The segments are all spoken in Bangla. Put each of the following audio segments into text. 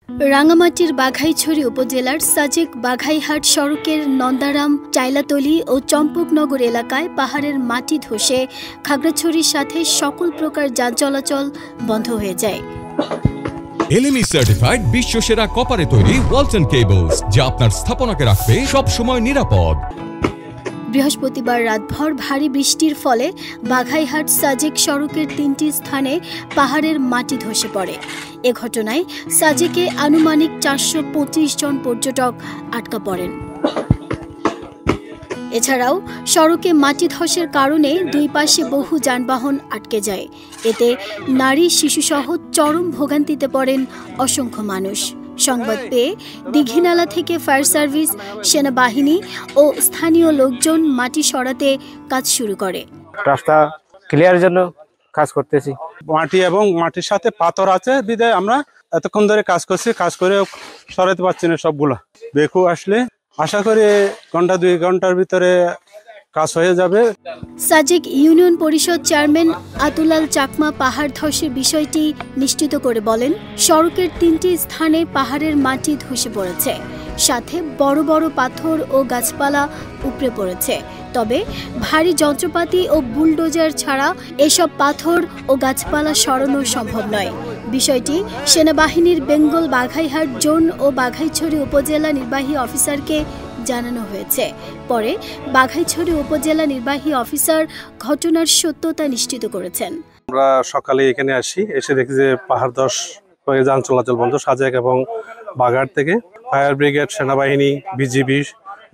রাঙ্গামাটির বাঘাইছড়ি উপজেলার সাজেক বাঘাইহাট সড়কের নন্দারাম, চাইলাতলি ও চম্পকনগর এলাকায় পাহাড়ের মাটি ধসে খাগড়াছড়ির সাথে সকল প্রকার যান চলাচল বন্ধ হয়ে যায়। এলএমই সার্টিফাইড বিশ্বসেরা কপারে তৈরি ওয়ালটন কেবলস, যা আপনার স্থাপনাকে রাখবে সব সময় নিরাপদ। বৃহস্পতিবার রাতভর ভারী বৃষ্টির ফলে বাঘাইহাট সাজেক সড়কের 3টি স্থানে পাহাড়ের মাটি ধসে পড়ে। এ ঘটনায় সাজেকে আনুমানিক 425 জন পর্যটক আটকা পড়েন। এছাড়াও সড়কে মাটি ধসের কারণে দুই পাশে বহু যানবাহন আটকে যায়। এতে নারী, শিশুসহ চরম ভোগান্তিতে পড়েন অসংখ্য মানুষ। সংবাদ পেয়ে দীঘিনালা থেকে ফায়ার সার্ভিস, সেনাবাহিনী ও স্থানীয় লোকজন মাটি সরাতে কাজ শুরু করে। রাস্তা ক্লিয়ারের জন্য কাজ করতেছি। মাটি এবং মাটির সাথে পাথর আছে বিধায় আমরা এতক্ষণ ধরে কাজ করছি, কাজ করে সরাতে পারছি না সবগুলো। বেকু আসলে আশা করি ঘন্টা 2 ঘন্টার ভিতরে কাজ হয়ে যাবে। সাজেক ইউনিয়ন পরিষদ চেয়ারম্যান আতুলাল চাকমা পাহাড় ধসের বিষয়টি নিশ্চিত করে বলেন, সড়কের 3টি স্থানে পাহাড়ের মাটি ধসে পড়েছে, সাথে বড় বড় পাথর ও গাছপালা উপড়ে পড়েছে। তবে ভারী যন্ত্রপাতি ও বুলডোজার ছাড়া এসব পাথর ও গাছপালা সরানো সম্ভব নয়। বিষয়টি সেনাবাহিনীর বেঙ্গল বাঘাইহাট জোন ও বাঘাইছড়ি উপজেলা নির্বাহী অফিসারকে জানানো হয়েছে। পরে বাঘাইছড়ি উপজেলা নির্বাহী অফিসার ঘটনার সত্যতা নিশ্চিত করেছেন। আমরা সকালে এখানে আসি, এসে দেখি যে পাহাড় ধস হয়ে যান চলাচল বন্ধ। সাজেক এবং বাঘাট থেকে ফায়ার ব্রিগেড, সেনাবাহিনী, বিজিবি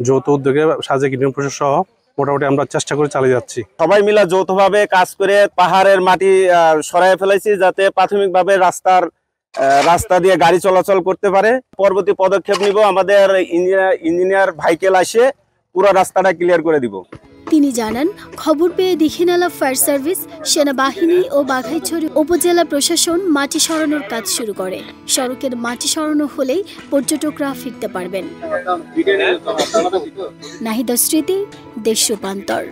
যৌথ উদ্যোগে সাজেক ইউনিয়ন পরিষদ সহ মোটামুটি আমরা চেষ্টা করে চালিয়ে যাচ্ছি। সবাই মিলে যৌথভাবে কাজ করে পাহাড়ের মাটি সরাই ফেলেছি, যাতে প্রাথমিকভাবে রাস্তা দিয়ে গাড়ি চলাচল করতে পারে। পরবর্তী পদক্ষেপ নিব, আমাদের ইঞ্জিনিয়ার ভাইকেল আসে পুরো রাস্তাটা ক্লিয়ার করে দিব। তিনি জানান, খবর পেয়ে দীঘিনালা ফায়ার সার্ভিস, সেনাবাহিনী ও বাঘাইছড়ি উপজেলা প্রশাসন মাটি সরানোর কাজ শুরু করে। সড়কের মাটি সরানো হলেই পর্যটকরা ফিরতে পারবেন। নাহিদা স্মৃতি, দেশ রূপান্তর।